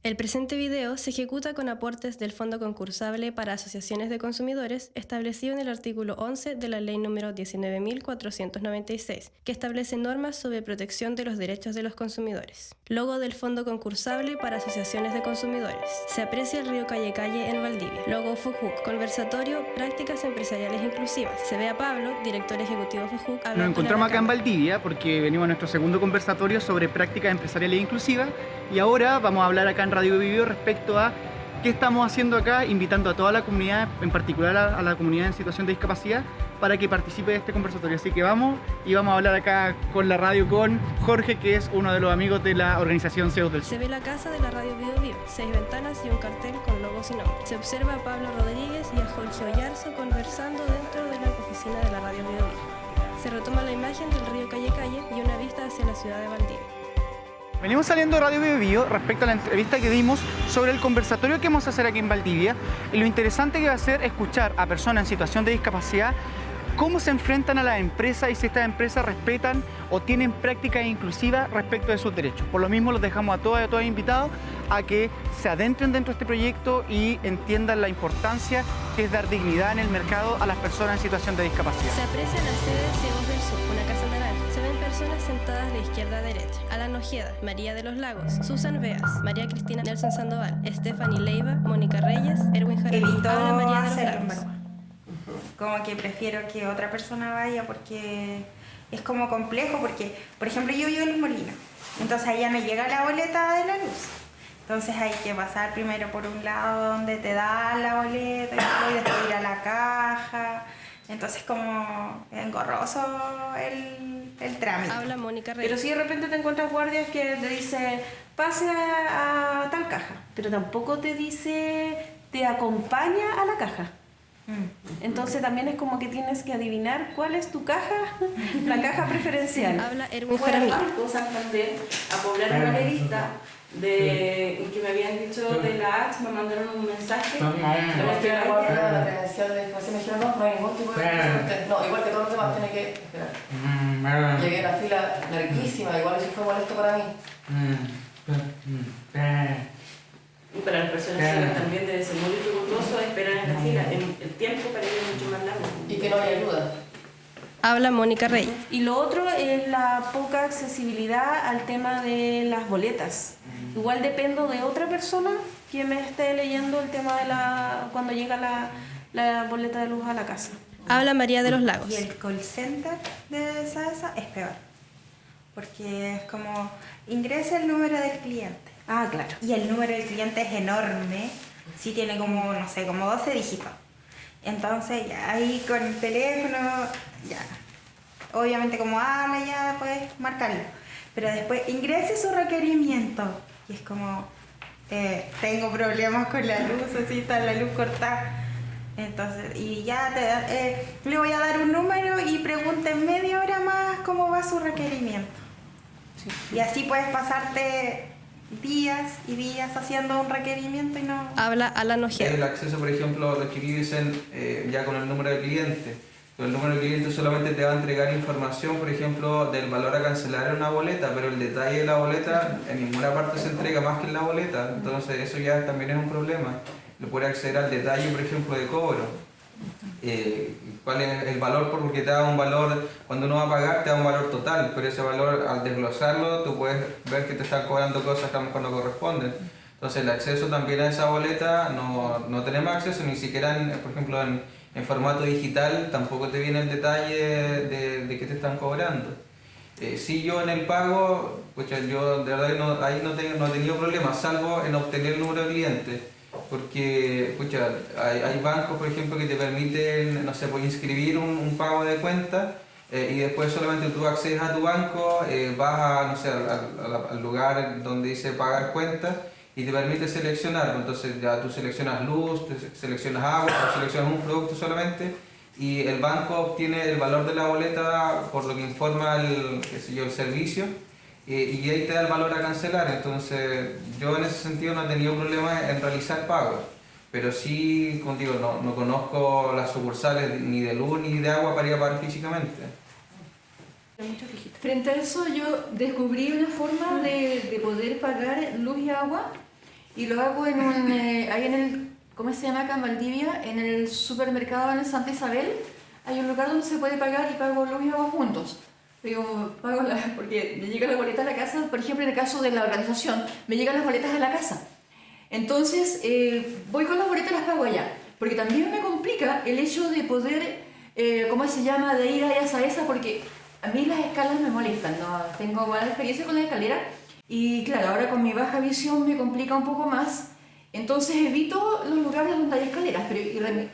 El presente video se ejecuta con aportes del Fondo Concursable para Asociaciones de Consumidores establecido en el artículo 11 de la Ley número 19.496, que establece normas sobre protección de los derechos de los consumidores. Logo del Fondo Concursable para Asociaciones de Consumidores. Se aprecia el río Calle Calle en Valdivia. Logo FOJUC. Conversatorio Prácticas Empresariales Inclusivas. Se ve a Pablo, director ejecutivo FOJUC. Nos encontramos acá en Valdivia porque venimos a nuestro segundo conversatorio sobre prácticas empresariales inclusivas y ahora vamos a hablar acá en Radio Vivo respecto a qué estamos haciendo acá, invitando a toda la comunidad, en particular a la comunidad en situación de discapacidad, para que participe de este conversatorio. Así que vamos a hablar acá con la radio con Jorge, que es uno de los amigos de la organización CEOs del Sur. Se ve la casa de la Radio Vivo Vivo, 6 ventanas y un cartel con logos y nombre. Se observa a Pablo Rodríguez y a Jorge Ollarzo conversando dentro de la oficina de la Radio Vivo Vivo. Se retoma la imagen del río Calle Calle y una vista hacia la ciudad de Valdivia. Venimos saliendo de Radio Vivo Vivo respecto a la entrevista que dimos sobre el conversatorio que vamos a hacer aquí en Valdivia, y lo interesante que va a ser escuchar a personas en situación de discapacidad cómo se enfrentan a las empresas y si estas empresas respetan o tienen prácticas inclusivas respecto de sus derechos. Por lo mismo los dejamos a todas y a todos invitados a que se adentren dentro de este proyecto y entiendan la importancia que es dar dignidad en el mercado a las personas en situación de discapacidad. Se aprecia la sede de Ciegos del Sur, una casa naranja. Se ven personas sentadas de izquierda a derecha. Alan Ojeda, María de los Lagos, Susan Beas, María Cristina Nelson Sandoval, Stephanie Leiva, Mónica Reyes, Erwin Jaramillo. Evito Habla María de los hacerlo, Lagos. Como que prefiero que otra persona vaya porque es como complejo, porque, por ejemplo, yo vivo en Los Molinos, entonces allá no llega la boleta de la luz. Entonces hay que pasar primero por un lado donde te dan la boleta y después ir a la caja. Entonces como engorroso el trámite. Habla Mónica Reyes. Pero si de repente te encuentras guardias que te dicen pase a tal caja, pero tampoco te dice te acompaña a la caja. Entonces también es como que tienes que adivinar cuál es tu caja, la caja preferencial. Habla Erwin Fue al Jaramillo. Banco Santander a poblar una revista que me habían dicho de la AX, me mandaron un mensaje. La credencial de discapacidad me dijeron no hay ningún tipo de discapacidad. No, igual que todos los demás, tiene que esperar. Llegué a una fila larguísima, igual eso fue molesto para mí. Y para las personas ciegas también debe ser muy dificultoso esperar en la fila. El tiempo para ellos es mucho más largo. Y que no hay ayuda. Habla Mónica Reyes. Y lo otro es la poca accesibilidad al tema de las boletas. Igual dependo de otra persona que me esté leyendo el tema de cuando llega la boleta de luz a la casa. Habla María de los Lagos. Y el call center de SAESA es peor, porque es como ingresa el número del cliente. Ah, claro. Y el número del cliente es enorme, sí tiene como, no sé, como 12 dígitos. Entonces ya ahí con el teléfono, ya, obviamente como habla ya puedes marcarlo. Pero después ingrese su requerimiento y es como, tengo problemas con la luz, así está la luz cortada. Entonces, y ya le voy a dar un número y pregunte en media hora más cómo va su requerimiento. Sí. Y así puedes pasarte días y días haciendo un requerimiento y no... Habla Alan Ojeda. El acceso, por ejemplo, los que dicen ya con el número de cliente. Con el número de cliente solamente te va a entregar información, por ejemplo, del valor a cancelar en una boleta, pero el detalle de la boleta en ninguna parte se entrega más que en la boleta. Entonces eso ya también es un problema. No puede acceder al detalle, por ejemplo, de cobro. ¿Cuál es el valor? Porque te da un valor, cuando uno va a pagar te da un valor total, pero ese valor al desglosarlo tú puedes ver que te están cobrando cosas cuando corresponden. Entonces el acceso también a esa boleta no tenemos acceso, ni siquiera por ejemplo en formato digital tampoco te viene el detalle de qué te están cobrando. Si yo en el pago, pues yo de verdad ahí no he tenido problemas, salvo en obtener el número de clientes. Porque hay bancos, por ejemplo, que te permiten, no sé, pues inscribir un pago de cuenta y después solamente tú accedes a tu banco, vas a, no sé, al lugar donde dice pagar cuenta y te permite seleccionar. Entonces ya tú seleccionas luz, seleccionas agua, o seleccionas un producto solamente y el banco obtiene el valor de la boleta por lo que informa el servicio. Y ahí te da el valor a cancelar. Entonces yo en ese sentido no he tenido problemas en realizar pagos, pero sí, como digo, no conozco las sucursales ni de luz ni de agua para ir a pagar físicamente. Frente a eso yo descubrí una forma de poder pagar luz y agua y lo hago en ahí en el, ¿cómo se llama acá en Valdivia? En el supermercado en el Santa Isabel, hay un lugar donde se puede pagar y pago luz y agua juntos. Digo, porque me llega la boleta a la casa, por ejemplo, en el caso de la organización, me llegan las boletas a la casa. Entonces, voy con las boletas y las pago allá. Porque también me complica el hecho de poder, ¿cómo se llama?, de ir a esa, porque a mí las escalas me molestan, ¿no? Tengo mala experiencia con la escalera y claro, ahora con mi baja visión me complica un poco más. Entonces evito los lugares donde hay escaleras, pero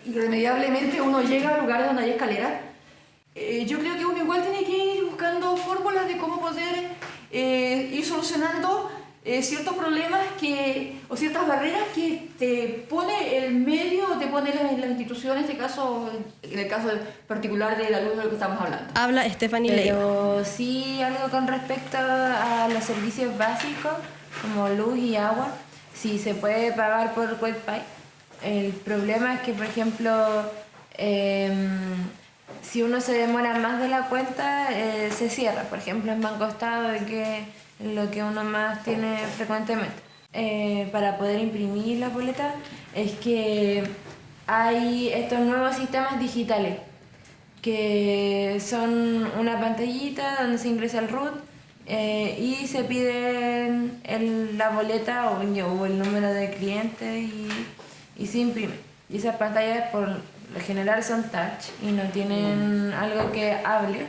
irremediablemente uno llega a lugares donde hay escaleras. Yo creo que uno igual tiene que ir buscando fórmulas de cómo poder ir solucionando ciertos problemas o ciertas barreras que te pone el medio, te pone las instituciones, en el caso particular de la luz de lo que estamos hablando. Habla Stephanie Leiva. Pero sí algo con respecto a los servicios básicos, como luz y agua, sí se puede pagar por WebPay. El problema es que, por ejemplo, si uno se demora más de la cuenta, se cierra. Por ejemplo, en Banco Estado, que es lo que uno más tiene frecuentemente. Para poder imprimir la boleta, es que hay estos nuevos sistemas digitales, que son una pantallita donde se ingresa el RUT y se pide la boleta o el número de cliente y se imprime. Y esas pantallas por lo general son touch y no tienen algo que hable.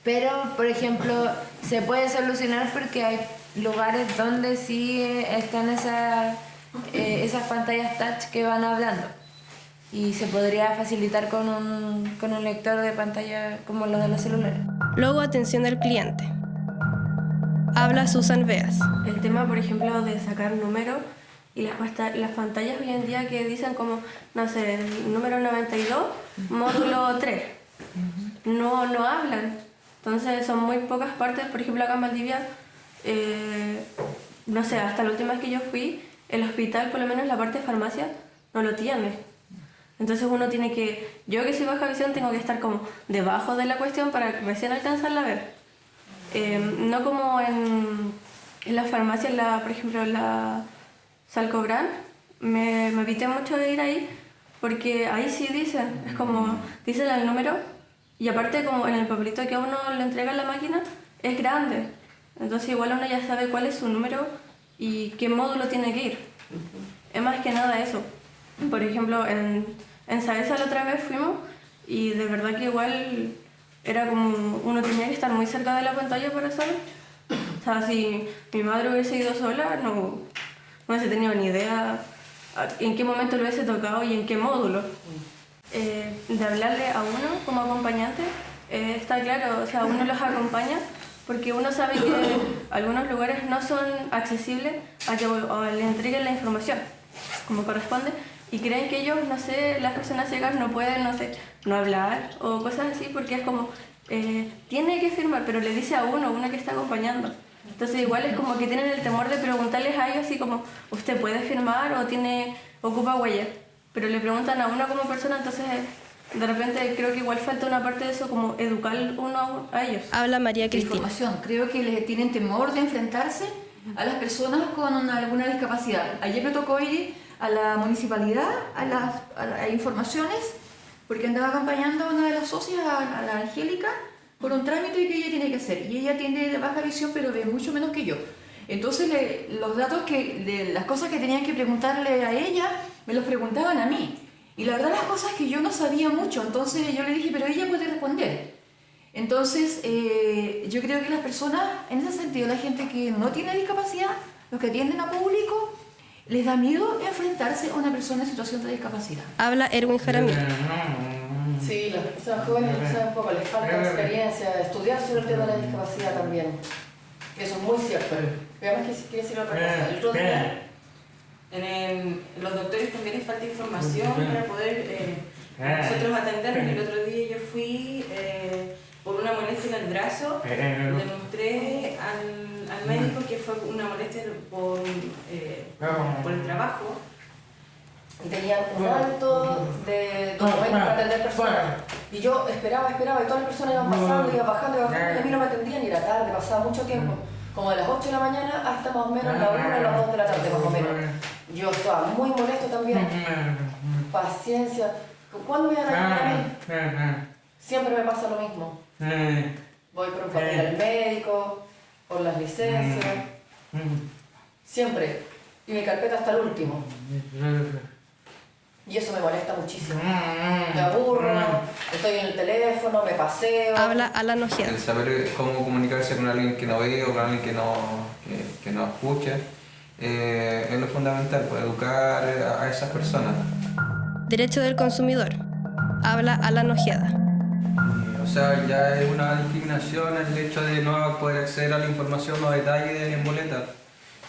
Pero, por ejemplo, se puede solucionar porque hay lugares donde sí están esas pantallas touch que van hablando. Y se podría facilitar con un lector de pantalla como los de los celulares. Luego, atención al cliente. Habla Susan Beas. El tema, por ejemplo, de sacar números y las pantallas hoy en día que dicen como, no sé, el número 92, módulo 3. No hablan. Entonces son muy pocas partes. Por ejemplo, acá en Valdivia, no sé, hasta la última vez que yo fui, el hospital, por lo menos la parte de farmacia, no lo tiene. Entonces uno tiene que, yo que soy baja visión, tengo que estar como debajo de la cuestión para recién alcanzarla a ver. No como en las farmacias, por ejemplo, en la Salcobran, me evité mucho de ir ahí, porque ahí sí dicen, es como, dicen el número, y aparte como en el papelito que a uno le entrega en la máquina, es grande. Entonces igual uno ya sabe cuál es su número y qué módulo tiene que ir. Es más que nada eso. Por ejemplo, en Saesa la otra vez fuimos y de verdad que igual era como uno tenía que estar muy cerca de la pantalla para saber. O sea, si mi madre hubiese ido sola, no hubiese tenido ni idea en qué momento lo hubiese tocado y en qué módulo. De hablarle a uno como acompañante, está claro, o sea, uno los acompaña porque uno sabe que algunos lugares no son accesibles a que le entreguen la información como corresponde. Y creen que ellos, no sé, las personas ciegas no pueden, no sé, no hablar o cosas así porque es como, tiene que firmar, pero le dice a uno que está acompañando. Entonces igual es como que tienen el temor de preguntarles a ellos así como, ¿usted puede firmar o ocupa huella? Pero le preguntan a uno como persona, entonces de repente creo que igual falta una parte de eso, como educar uno a ellos. Habla María Cristina. Información. Creo que les tienen temor de enfrentarse a las personas con alguna discapacidad. Ayer me tocó ir a la municipalidad, a las informaciones, porque andaba acompañando a una de las socias, a la Angélica, por un trámite que ella tiene que hacer. Y ella tiene baja visión, pero ve mucho menos que yo. Entonces, los datos de las cosas que tenían que preguntarle a ella, me los preguntaban a mí. Y la verdad, las cosas que yo no sabía mucho. Entonces, yo le dije, pero ella puede responder. Entonces, yo creo que las personas, en ese sentido, la gente que no tiene discapacidad, los que atienden a público, les da miedo enfrentarse a una persona en situación de discapacidad. Habla Erwin Jaramillo. Sí, las personas jóvenes saben un poco, les falta experiencia, estudiar sobre el tema de la discapacidad también. Eso es muy cierto. Veamos que quiere decir otra cosa. El otro día, en los doctores también les falta información para poder nosotros atendernos. El otro día yo fui por una molestia en el brazo, le mostré al médico que fue una molestia por el trabajo. Y tenían un alto de 2 metros para atender personas. Y yo esperaba y todas las personas iban pasando, iban bajando, y a mí no me atendían y era tarde, pasaba mucho tiempo. como de las 8 de la mañana hasta más o menos la 1 o las 2 de la tarde, más o menos. Yo estaba muy molesto también. Paciencia. ¿Cuándo me van a llamar a mí? Siempre me pasa lo mismo. Voy por un papel al médico, por las licencias. Siempre. Y mi carpeta hasta el último. Y eso me molesta muchísimo. Me aburro, estoy en el teléfono, me paseo. Habla Alan Ojeda. El saber cómo comunicarse con alguien que no ve o con alguien que no escucha es lo fundamental, para educar a esas personas. Derecho del consumidor. Habla Alan Ojeda. O sea, ya es una discriminación el hecho de no poder acceder a la información o detalles de la boleta.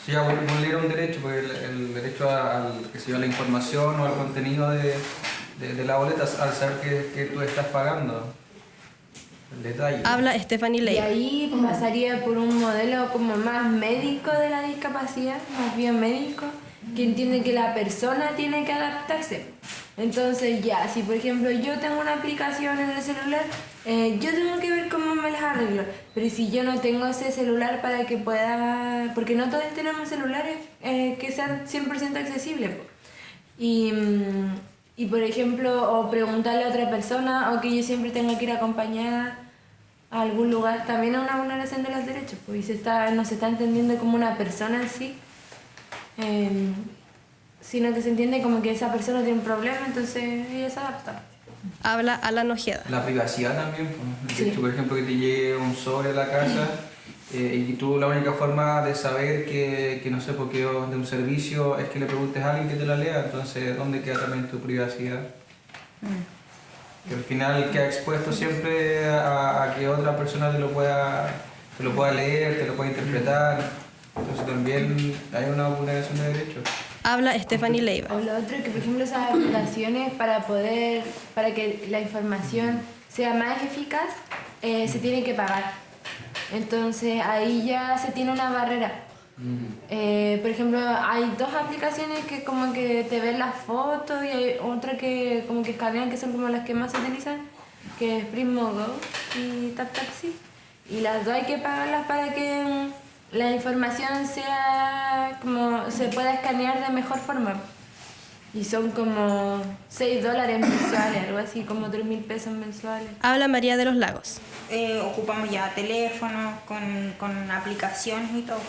Si ya vulnera un derecho, porque el derecho a la información o al contenido de la boleta, al saber que tú estás pagando. El detalle. Habla Stephanie Ley. Y ahí pasaría por un modelo como más médico de la discapacidad, más bien médico, que entiende que la persona tiene que adaptarse. Entonces ya, si por ejemplo yo tengo una aplicación en el celular, yo tengo que ver cómo me las arreglo. Pero si yo no tengo ese celular para que pueda... Porque no todos tenemos celulares que sean 100% accesibles. Y por ejemplo, o preguntarle a otra persona, o que yo siempre tenga que ir acompañada a algún lugar, también es una vulneración de los derechos. Pues, y no se está entendiendo como una persona en sí. Sino que se entiende como que esa persona tiene un problema, entonces ella se adapta. Habla Alan Ojeda. La privacidad también, Sí. por ejemplo, que te llegue un sobre a la casa y tú la única forma de saber que no sé, porque de un servicio es que le preguntes a alguien que te la lea, entonces ¿dónde queda también tu privacidad? Que al final queda expuesto siempre a que otra persona te lo pueda leer, te lo pueda interpretar, entonces también hay una vulneración de derechos. Habla Stephanie Leiva. O lo otro que, por ejemplo, esas aplicaciones para que la información sea más eficaz, se tiene que pagar. Entonces ahí ya se tiene una barrera. Por ejemplo, hay dos aplicaciones que como que te ven las fotos y hay otra que como que escanean, que son como las que más se utilizan, que es Prismo Go y TapTaxi. Y las dos hay que pagarlas para que la información sea como se pueda escanear de mejor forma. Y son como $6 mensuales, algo así, como 3.000 pesos mensuales. Habla María de los Lagos. Ocupamos ya teléfonos con aplicaciones y todo,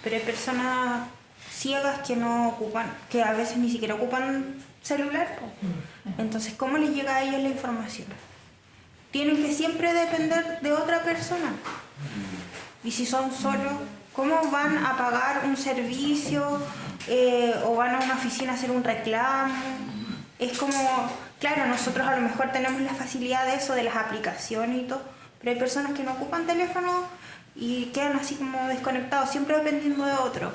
pero hay personas ciegas que no ocupan, que a veces ni siquiera ocupan celular. Entonces, ¿cómo les llega a ellos la información? Tienen que siempre depender de otra persona. Y si son solos, ¿cómo van a pagar un servicio o van a una oficina a hacer un reclamo? Es como, claro, nosotros a lo mejor tenemos la facilidad de eso, de las aplicaciones y todo, pero hay personas que no ocupan teléfono y quedan así como desconectados, siempre dependiendo de otro.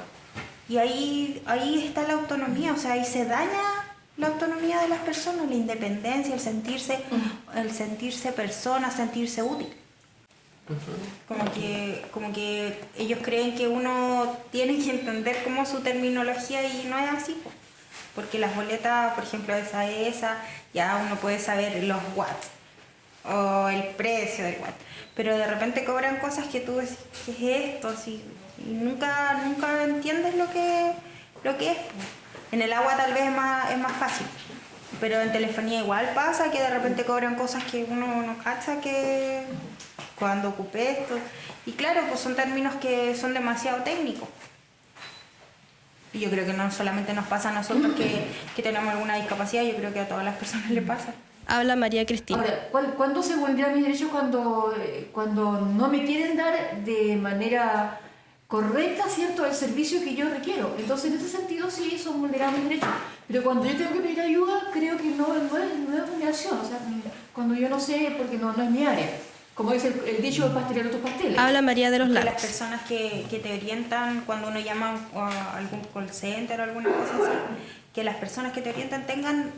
Y ahí está la autonomía, o sea, ahí se daña la autonomía de las personas, la independencia, el sentirse persona, sentirse útil. Como que ellos creen que uno tiene que entender como su terminología y no es así. Porque las boletas, por ejemplo, esa, ya uno puede saber los watts o el precio del watt. Pero de repente cobran cosas que tú decís, ¿qué es esto? Así, y nunca entiendes lo que es. En el agua tal vez es más fácil. Pero en telefonía igual pasa que de repente cobran cosas que uno no cacha que cuando ocupé esto. Y claro, pues son términos que son demasiado técnicos. Y yo creo que no solamente nos pasa a nosotros que tenemos alguna discapacidad, yo creo que a todas las personas le pasa. Habla María Cristina. Ahora, ¿cuándo se vulneran mis derechos? Cuando no me quieren dar de manera correcta, ¿cierto?, el servicio que yo requiero. Entonces, en ese sentido, sí, son vulnerables mis derechos. Pero cuando yo tengo que pedir ayuda, creo que no es vulneración. O sea, cuando yo no sé, porque no es mi área. Como dice el dicho, el pastelero tus pasteles. Habla María de los Lagos. Las personas que te orientan cuando uno llama a algún call center o alguna cosa así, que las personas que te orientan tengan,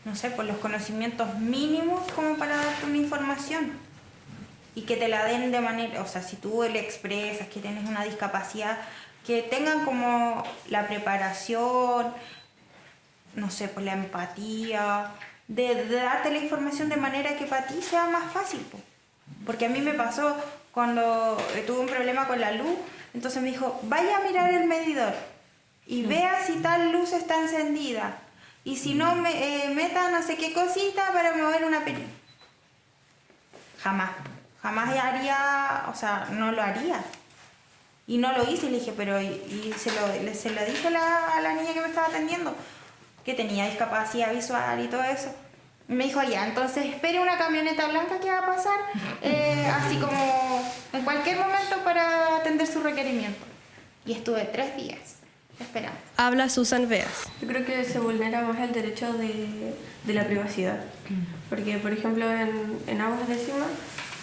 no sé, pues los conocimientos mínimos como para darte una información y que te la den de manera, o sea, si tú le expresas que tienes una discapacidad, que tengan como la preparación, no sé, pues la empatía, de darte la información de manera que para ti sea más fácil. Porque a mí me pasó cuando tuve un problema con la luz, entonces me dijo, vaya a mirar el medidor y vea si tal luz está encendida. Y si no, meta no sé qué cosita para mover una película. Jamás haría, o sea, no lo haría. Y no lo hice, y le dije, pero se lo dije a la niña que me estaba atendiendo, que tenía discapacidad visual y todo eso. Y me dijo, ya, entonces espere una camioneta blanca que va a pasar, así como en cualquier momento para atender su requerimiento. Y estuve 3 días esperando. Habla Susan Veas. Yo creo que se vulnera más el derecho de la privacidad. Porque, por ejemplo, en Aguas de Cima,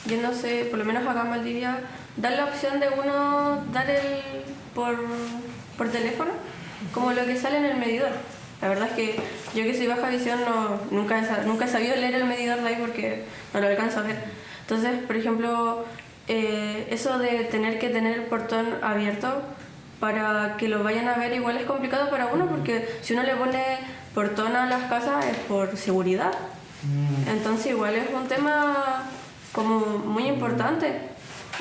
yo no sé, por lo menos acá en Valdivia, dan la opción de uno dar por teléfono, como lo que sale en el medidor. La verdad es que yo que soy baja visión nunca he sabido leer el medidor de ahí porque no lo alcanzo a ver. Entonces, por ejemplo, eso de tener que tener el portón abierto para que lo vayan a ver igual es complicado para uno, porque si uno le pone portón a las casas es por seguridad. Entonces igual es un tema como muy importante,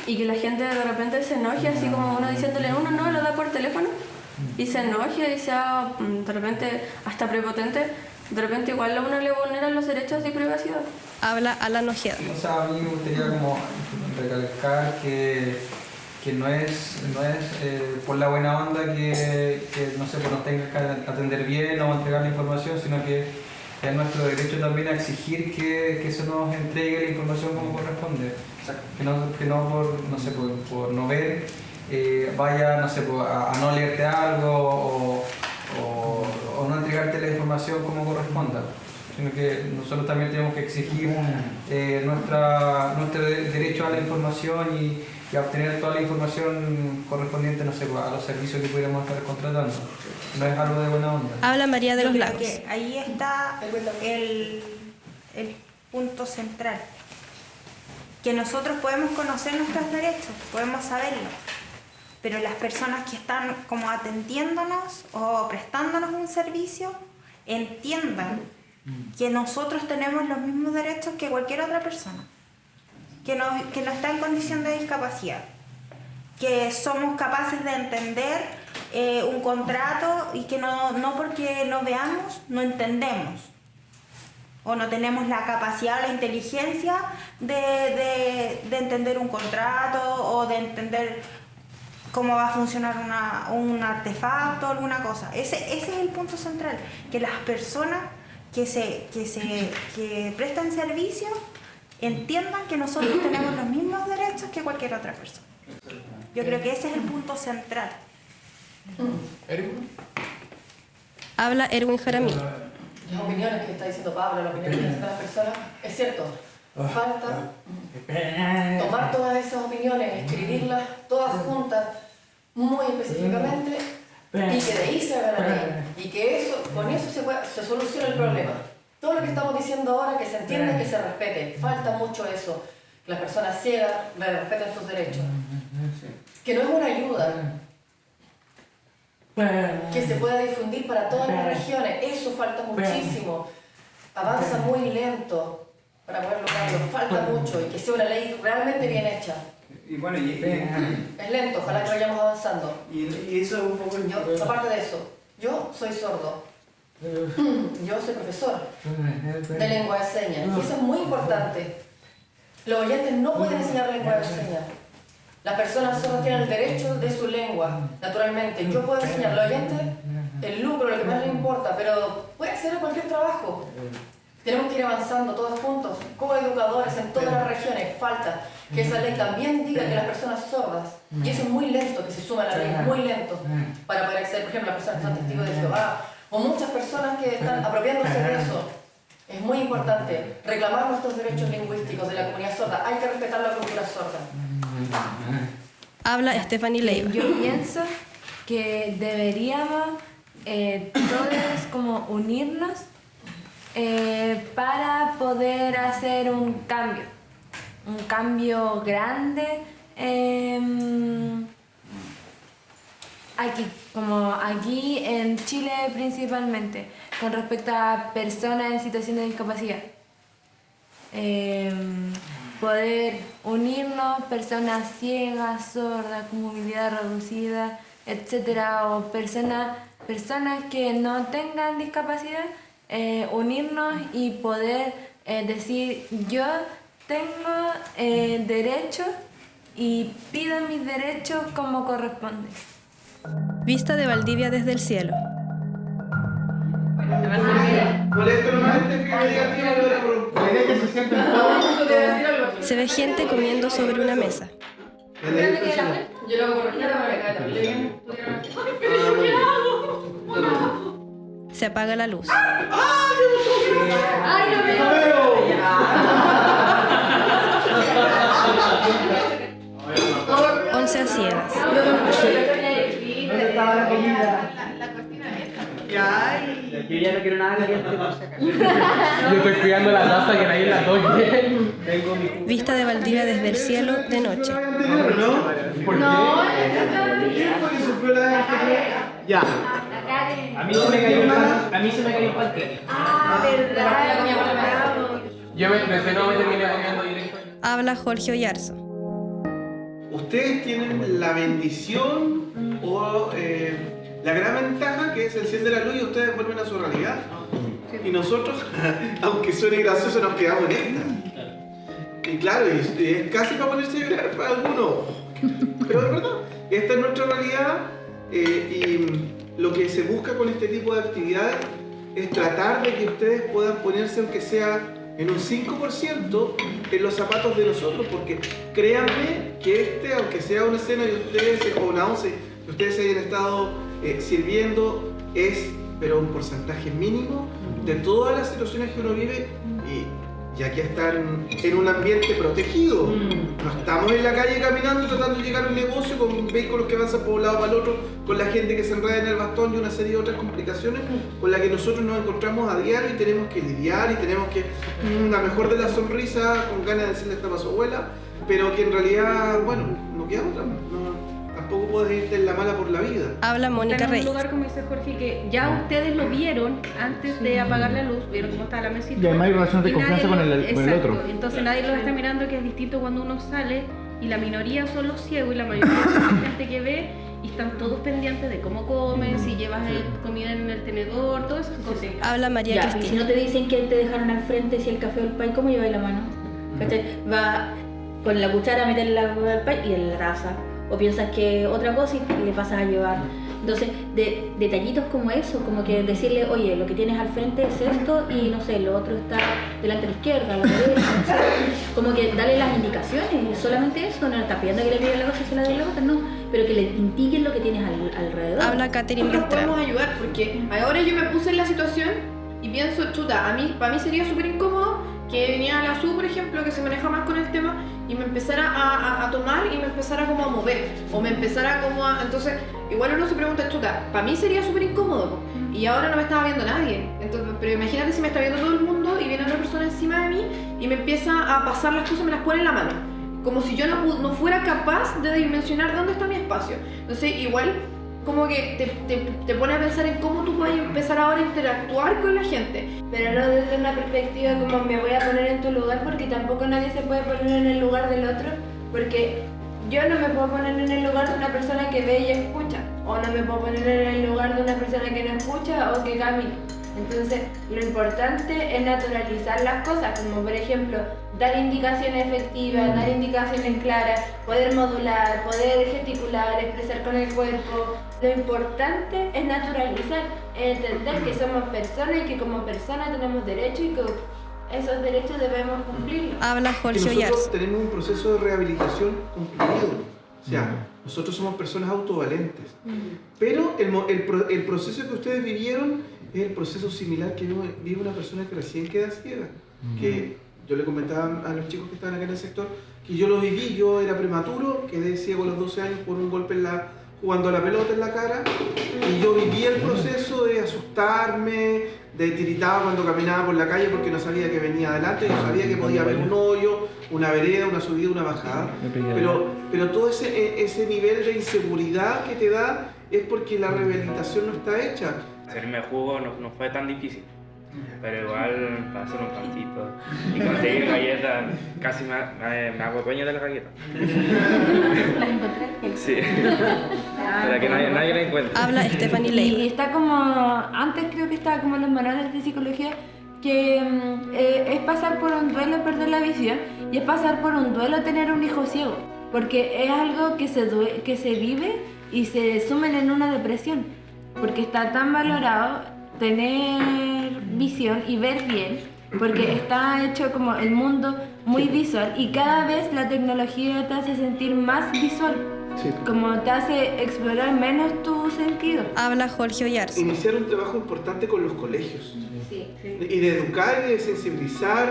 y que la gente de repente se enoje, así como uno diciéndole uno no, lo da por teléfono, y se enoje y sea de repente hasta prepotente, de repente igual a uno le vulneran los derechos de privacidad. Habla Alan Ojeda. O sea, a mí me gustaría como recalcar que no es por la buena onda que no sé, pues nos tengas que atender bien o entregar la información, sino que es nuestro derecho también a exigir que se nos entregue la información como corresponde. Que no por, no sé, por no ver, vaya, no sé, a no leerte algo o no entregarte la información como corresponda, sino que nosotros también tenemos que exigir nuestro derecho a la información y a obtener toda la información correspondiente, no sé, a los servicios que pudiéramos estar contratando. No es algo de buena onda. Habla María de los Yo creo Lagos. que ahí está el punto central. Que nosotros podemos conocer nuestros derechos, podemos saberlo, pero las personas que están como atendiéndonos o prestándonos un servicio entiendan que nosotros tenemos los mismos derechos que cualquier otra persona, que no está en condición de discapacidad, que somos capaces de entender un contrato y que no porque no veamos, no entendemos. O no tenemos la capacidad o la inteligencia de entender un contrato o de entender cómo va a funcionar un artefacto o alguna cosa. Ese es el punto central, que las personas que prestan servicio entiendan que nosotros tenemos los mismos derechos que cualquier otra persona. Yo creo que ese es el punto central. Habla Erwin Jaramillo. Las opiniones que está diciendo Pablo, las opiniones que dicen las personas, es cierto, falta tomar todas esas opiniones, escribirlas todas juntas, muy específicamente, y que de ahí se haga la ley, y que con eso se soluciona el problema. Todo lo que estamos diciendo ahora, que se entienda, que se respete, falta mucho eso, que las personas ciegas respeten sus derechos, que no es una ayuda, que se pueda difundir para todas las regiones, eso falta muchísimo, avanza muy lento para poder lograrlo, falta mucho, y que sea una ley realmente bien hecha. Y bueno, es lento, ojalá que vayamos avanzando. Y eso es un poco... Aparte de eso, yo soy sordo, yo soy profesor de lengua de señas, y eso es muy importante. Los oyentes no pueden enseñar lengua de señas. Las personas solo tienen el derecho de su lengua, naturalmente. Yo puedo enseñar a los oyentes el lucro, lo que más les importa, pero puede hacer cualquier trabajo. Tenemos que ir avanzando todos juntos, como educadores en todas las regiones. Falta que esa ley también diga que las personas sordas, y eso es muy lento, que se suma a la ley, muy lento, para poder acceder, por ejemplo, las personas que son testigos de Jehová, o muchas personas que están apropiándose de eso. Es muy importante reclamar nuestros derechos lingüísticos de la comunidad sorda. Hay que respetar la cultura sorda. Habla Stephanie Leiva. Yo pienso que deberíamos todos como unirnos para poder hacer un cambio grande aquí en Chile principalmente, con respecto a personas en situación de discapacidad. poder unirnos, personas ciegas, sordas, con movilidad reducida, etcétera, o personas que no tengan discapacidad, unirnos y poder decir yo tengo derechos y pido mis derechos como corresponde. Vista de Valdivia desde el cielo. Se ve gente comiendo sobre una mesa. Yo lo hago por Se apaga la luz. ¡Ay, no veo! Once a ciegas. Yo ya no quiero nada caliente. Yo estoy cuidando la taza que nadie la toque. Vista de Valdivia desde el cielo de noche. ¿Por qué? Ya. A mí se me cayó un panqueque. Yo me terminé comiendo directo. Habla Jorge Oyarzo. Ustedes tienen la bendición o la gran ventaja que es el enciende la luz y ustedes vuelven a su realidad. Y nosotros, aunque suene gracioso, nos quedamos en esta. Y claro, es casi para ponerse a llorar para algunos. Pero es verdad, esta es nuestra realidad y lo que se busca con este tipo de actividades es tratar de que ustedes puedan ponerse, aunque sea en un 5%, en los zapatos de nosotros, porque créanme que aunque sea una escena de ustedes o una once que ustedes se hayan estado sirviendo, es pero un porcentaje mínimo de todas las situaciones que uno vive y ya que están en un ambiente protegido. No estamos en la calle caminando tratando de llegar a un negocio con vehículos que avanzan por un lado para el otro, con la gente que se enreda en el bastón y una serie de otras complicaciones con las que nosotros nos encontramos a diario y tenemos que lidiar y tenemos que, la mejor de la sonrisa, con ganas de decirle esta a su abuela, pero que en realidad, bueno, no queda otra. Tampoco puedes irte en la mala por la vida. Habla Mónica Reyes. En un lugar, como dice Jorge, que ya ustedes lo vieron antes de apagar la luz, vieron cómo estaba la mesita. Y además hay relaciones de confianza con el otro. Exacto. Entonces nadie lo está mirando, que es distinto cuando uno sale y la minoría son los ciegos y la mayoría son gente que ve y están todos pendientes de cómo comen, si llevas comida en el tenedor, todas esas cosas. Habla María Cristina. Si no te dicen que te dejaron al frente, si el café o el pay, ¿cómo lleváis la mano? ¿Cachai? Va con la cuchara a meterle el pay y en la taza. O piensas que otra cosa y le pasas a llevar. Entonces, detallitos como eso, como que decirle, oye, lo que tienes al frente es esto y no sé, lo otro está delante a la izquierda, a la derecha, no sé. Como que darle las indicaciones, solamente eso, no está pidiendo que le piden la cosa y se la den la otra, no, pero que le indiquen lo que tienes alrededor. Habla Catherine Nosotros Beltrán. podemos ayudar porque ahora yo me puse en la situación y pienso, chuta, para mí sería súper incómodo que viniera la SU, por ejemplo, que se maneja más con el tema y me empezara a tomar y me empezara como a mover o me empezara como a... Entonces, igual uno se pregunta, chuta, para mí sería súper incómodo y ahora no me estaba viendo nadie. Entonces, pero imagínate si me está viendo todo el mundo y viene otra persona encima de mí y me empieza a pasar las cosas, me las pone en la mano. Como si yo no fuera capaz de dimensionar dónde está mi espacio. Entonces, igual como que te pone a pensar en cómo tú puedes empezar ahora a interactuar con la gente. Pero no desde una perspectiva como me voy a poner en tu lugar, porque tampoco nadie se puede poner en el lugar del otro, porque yo no me puedo poner en el lugar de una persona que ve y escucha, o no me puedo poner en el lugar de una persona que no escucha o que camina. Entonces, lo importante es naturalizar las cosas, como por ejemplo, dar indicaciones efectivas, dar indicaciones claras, poder modular, poder gesticular, expresar con el cuerpo. Lo importante es naturalizar, entender que somos personas y que como personas tenemos derechos y que esos derechos debemos cumplirlos. Habla Jorge Nosotros Oyarzo. tenemos un proceso de rehabilitación concluido. O sea, nosotros somos personas autovalentes. Pero el proceso que ustedes vivieron es el proceso similar que vive una persona que recién queda ciega. Que yo le comentaba a los chicos que estaban acá en el sector que yo lo viví, yo era prematuro, quedé ciego a los 12 años por un golpe jugando a la pelota en la cara y yo viví el proceso de asustarme, de tiritaba cuando caminaba por la calle porque no sabía que venía adelante, yo sabía que podía haber un hoyo, una vereda, una subida, una bajada, pero todo ese nivel de inseguridad que te da es porque la rehabilitación no está hecha. Hacerme jugo no fue tan difícil. Pero igual para hacer un pancito y conseguir galletas, casi me hago dueño de las galletas. ¿Las encontré? Sí, para que nadie la encuentre. Habla Stephanie Ley. Y está como, antes creo que estaba como en los manuales de psicología, que es pasar por un duelo perder la visión y es pasar por un duelo tener un hijo ciego, porque es algo que se vive y se sumen en una depresión, porque está tan valorado tener visión y ver bien, porque está hecho como el mundo muy visual y cada vez la tecnología te hace sentir más visual. Sí. Como te hace explorar menos tu sentido. Habla Jorge Oyarzo. Iniciar un trabajo importante con los colegios. Sí. Y de educar y de sensibilizar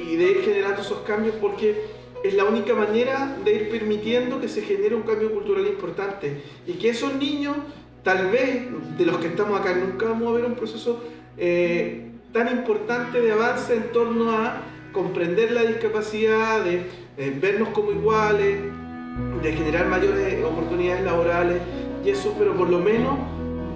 y de ir generando esos cambios, porque es la única manera de ir permitiendo que se genere un cambio cultural importante y que esos niños, tal vez de los que estamos acá, nunca vamos a ver un proceso tan importante de avance en torno a comprender la discapacidad, de vernos como iguales, de generar mayores oportunidades laborales y eso, pero por lo menos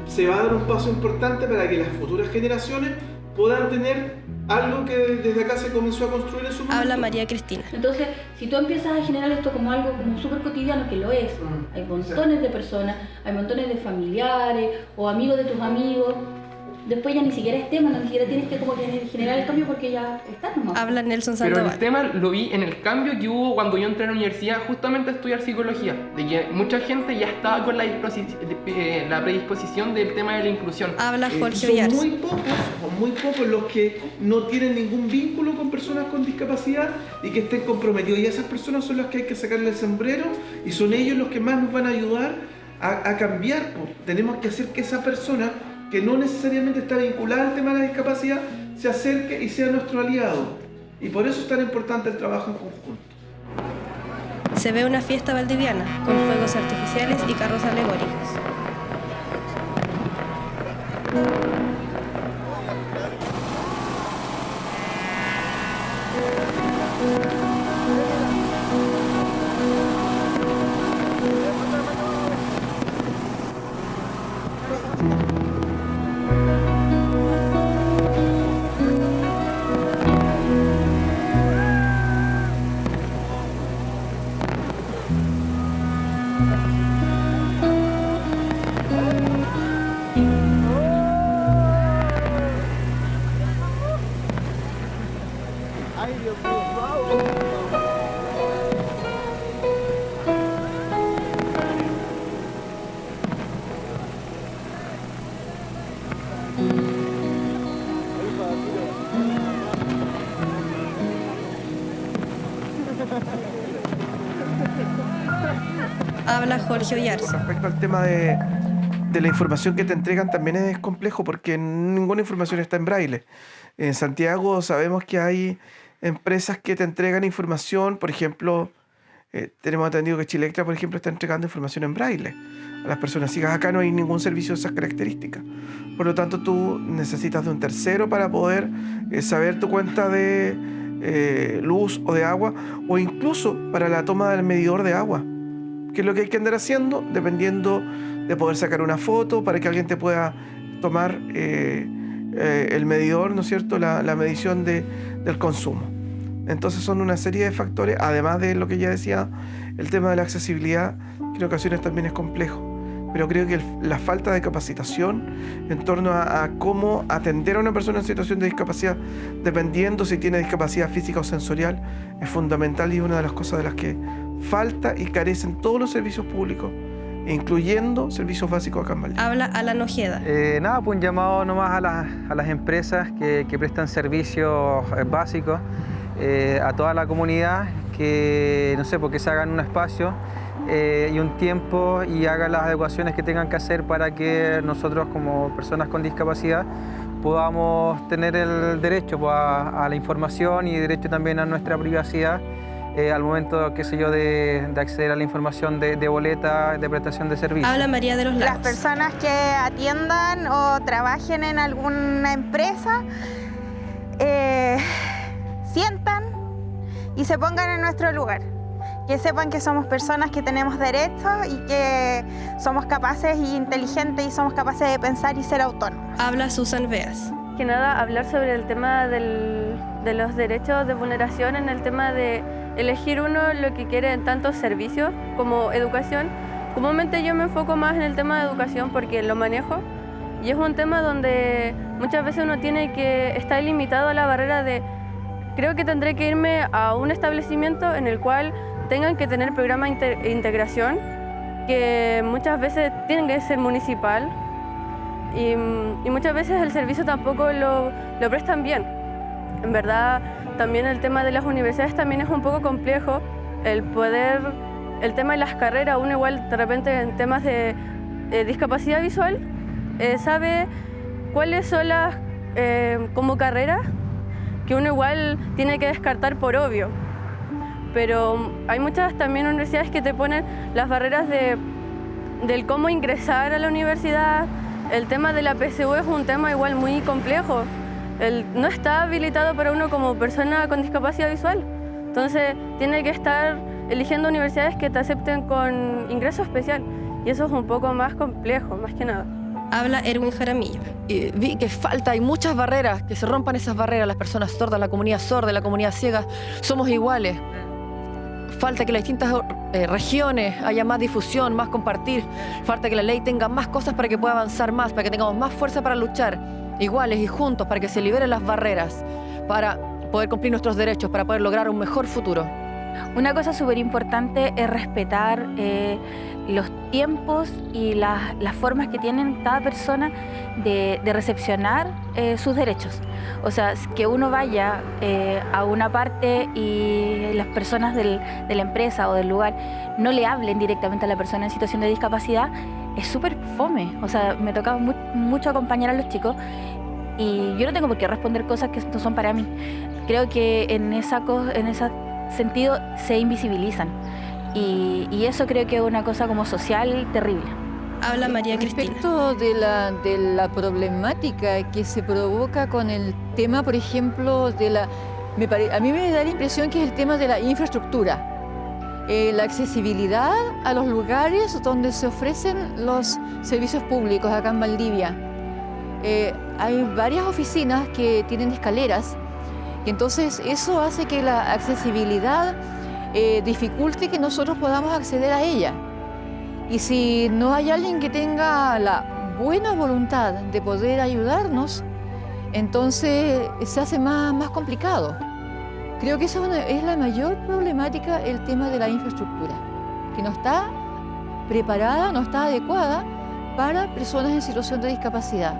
se va a dar un paso importante para que las futuras generaciones puedan tener algo que desde acá se comenzó a construir en su momento. Habla María Cristina. Entonces, si tú empiezas a generar esto como algo como súper cotidiano, que lo es, hay montones de personas, hay montones de familiares o amigos de tus amigos, después ya ni siquiera es tema, ni siquiera tienes que como que generar el cambio porque ya estás nomás. Habla Nelson Pero Sandoval. el tema lo vi en el cambio que hubo cuando yo entré a la universidad justamente a estudiar psicología, de que mucha gente ya estaba con la predisposición del tema de la inclusión. Habla Jorge Son Oyarzo. muy pocos los que no tienen ningún vínculo con personas con discapacidad y que estén comprometidos, y esas personas son las que hay que sacarle el sombrero y son ellos los que más nos van a ayudar a cambiar. Tenemos que hacer que esa persona que no necesariamente está vinculada al tema de la discapacidad se acerque y sea nuestro aliado, y por eso es tan importante el trabajo en conjunto. Se ve una fiesta valdiviana con fuegos artificiales y carros alegóricos. Habla Jorge Oyarzo. Respecto al tema de la información que te entregan, también es complejo porque ninguna información está en braille. En Santiago sabemos que hay empresas que te entregan información, por ejemplo, tenemos entendido que Chilectra, por ejemplo, está entregando información en braille a las personas ciegas. Acá no hay ningún servicio de esas características. Por lo tanto, tú necesitas de un tercero para poder saber tu cuenta de luz o de agua, o incluso para la toma del medidor de agua, que es lo que hay que andar haciendo, dependiendo de poder sacar una foto para que alguien te pueda tomar el medidor, ¿no es cierto?, la medición del consumo. Entonces son una serie de factores, además de lo que ya decía, el tema de la accesibilidad, que en ocasiones también es complejo. Pero creo que la falta de capacitación en torno a cómo atender a una persona en situación de discapacidad, dependiendo si tiene discapacidad física o sensorial, es fundamental y es una de las cosas de las que falta y carecen todos los servicios públicos, incluyendo servicios básicos acá en Valdivia. Habla Alan Ojeda. Nada, pues un llamado nomás a las empresas que prestan servicios básicos, a toda la comunidad, que no sé, porque se hagan un espacio y un tiempo y hagan las adecuaciones que tengan que hacer para que nosotros como personas con discapacidad podamos tener el derecho pues, a la información y derecho también a nuestra privacidad al momento, qué sé yo, de acceder a la información de boleta, de prestación de servicios. Habla María de los Lagos. Las personas que atiendan o trabajen en alguna empresa sientan y se pongan en nuestro lugar. Que sepan que somos personas que tenemos derechos y que somos capaces y inteligentes y somos capaces de pensar y ser autónomos. Habla Susan Beas. que nada hablar sobre el tema de los derechos de vulneración en el tema de elegir uno lo que quiere en tantos servicios como educación. Comúnmente yo me enfoco más en el tema de educación porque lo manejo y es un tema donde muchas veces uno tiene que estar limitado a la barrera de creo que tendré que irme a un establecimiento en el cual tengan que tener programa de integración que muchas veces tienen que ser municipal y muchas veces el servicio tampoco lo prestan bien. En verdad, también el tema de las universidades también es un poco complejo, el tema de las carreras, uno igual de repente en temas de discapacidad visual sabe cuáles son las como carreras que uno igual tiene que descartar por obvio. Pero hay muchas también universidades que te ponen las barreras del cómo ingresar a la universidad. El tema de la PSU es un tema igual muy complejo. No está habilitado para uno como persona con discapacidad visual. Entonces tiene que estar eligiendo universidades que te acepten con ingreso especial. Y eso es un poco más complejo, más que nada. Habla Erwin Jaramillo. Vi que hay muchas barreras, que se rompan esas barreras. Las personas sordas, la comunidad sorda, la comunidad ciega, somos iguales. Falta que las distintas regiones haya más difusión, más compartir. Falta que la ley tenga más cosas para que pueda avanzar más, para que tengamos más fuerza para luchar iguales y juntos, para que se liberen las barreras, para poder cumplir nuestros derechos, para poder lograr un mejor futuro. Una cosa súper importante es respetar los tiempos y las formas que tienen cada persona de recepcionar sus derechos. O sea, que uno vaya a una parte y las personas de la empresa o del lugar no le hablen directamente a la persona en situación de discapacidad, es súper fome. O sea, me tocaba mucho acompañar a los chicos y yo no tengo por qué responder cosas que no son para mí. Creo que en ese sentido se invisibilizan y eso creo que es una cosa como social terrible. Habla María Cristina. Respecto de la problemática que se provoca con el tema, por ejemplo, a mí me da la impresión que es el tema de la infraestructura. La accesibilidad a los lugares donde se ofrecen los servicios públicos acá en Valdivia. Hay varias oficinas que tienen escaleras y entonces eso hace que la accesibilidad dificulte que nosotros podamos acceder a ella. Y si no hay alguien que tenga la buena voluntad de poder ayudarnos, entonces se hace más complicado. Creo que esa es la mayor problemática, el tema de la infraestructura, que no está preparada, no está adecuada para personas en situación de discapacidad,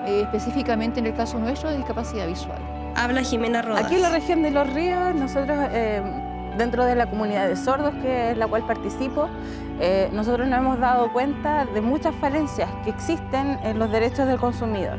específicamente en el caso nuestro de discapacidad visual. Habla Jimena Rodas. Aquí en la región de Los Ríos, nosotros dentro de la comunidad de sordos, que es la cual participo, nosotros nos hemos dado cuenta de muchas falencias que existen en los derechos del consumidor.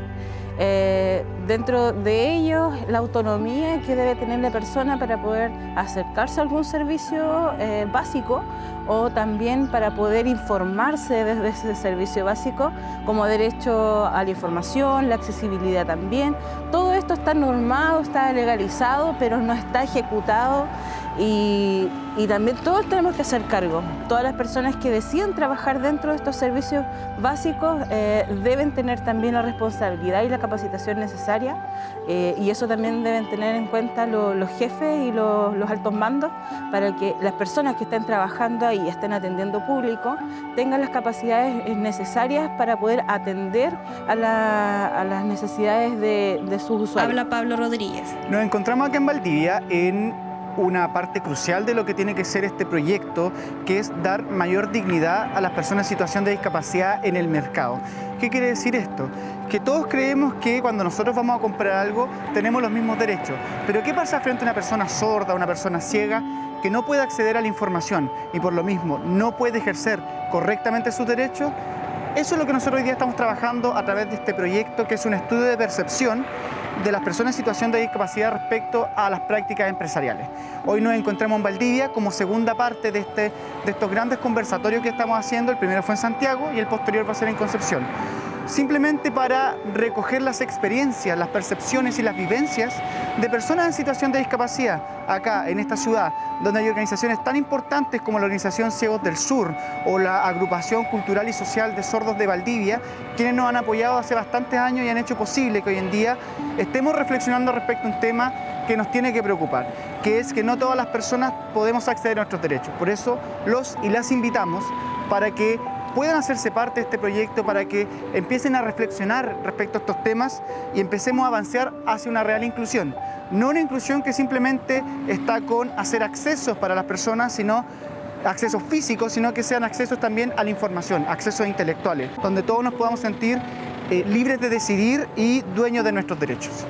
Dentro de ellos, la autonomía que debe tener la persona para poder acercarse a algún servicio básico o también para poder informarse desde ese servicio básico, como derecho a la información, la accesibilidad también. Todo esto está normado, está legalizado, pero no está ejecutado y también todos tenemos que hacer cargo. Todas las personas que deciden trabajar dentro de estos servicios básicos deben tener también la responsabilidad y la capacitación necesaria y eso también deben tener en cuenta los jefes y los altos mandos para que las personas que estén trabajando ahí y estén atendiendo público tengan las capacidades necesarias para poder atender a las necesidades de sus usuarios. Habla Pablo Rodríguez. Nos encontramos acá en Valdivia en una parte crucial de lo que tiene que ser este proyecto, que es dar mayor dignidad a las personas en situación de discapacidad en el mercado. ¿Qué quiere decir esto? Que todos creemos que cuando nosotros vamos a comprar algo tenemos los mismos derechos, pero ¿qué pasa frente a una persona sorda, una persona ciega, que no puede acceder a la información y por lo mismo no puede ejercer correctamente sus derechos? Eso es lo que nosotros hoy día estamos trabajando a través de este proyecto, que es un estudio de percepción de las personas en situación de discapacidad respecto a las prácticas empresariales. Hoy nos encontramos en Valdivia como segunda parte de estos grandes conversatorios que estamos haciendo. El primero fue en Santiago y el posterior va a ser en Concepción. simplemente para recoger las experiencias, las percepciones y las vivencias de personas en situación de discapacidad acá en esta ciudad, donde hay organizaciones tan importantes como la Organización Ciegos del Sur o la Agrupación Cultural y Social de Sordos de Valdivia, quienes nos han apoyado hace bastantes años y han hecho posible que hoy en día estemos reflexionando respecto a un tema que nos tiene que preocupar, que es que no todas las personas podemos acceder a nuestros derechos. Por eso los y las invitamos para que puedan hacerse parte de este proyecto, para que empiecen a reflexionar respecto a estos temas y empecemos a avanzar hacia una real inclusión. No una inclusión que simplemente está con hacer accesos para las personas, sino accesos físicos, sino que sean accesos también a la información, accesos intelectuales, donde todos nos podamos sentir libres de decidir y dueños de nuestros derechos.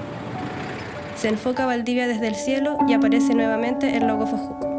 Se enfoca Valdivia desde el cielo y aparece nuevamente el logo Fojuco.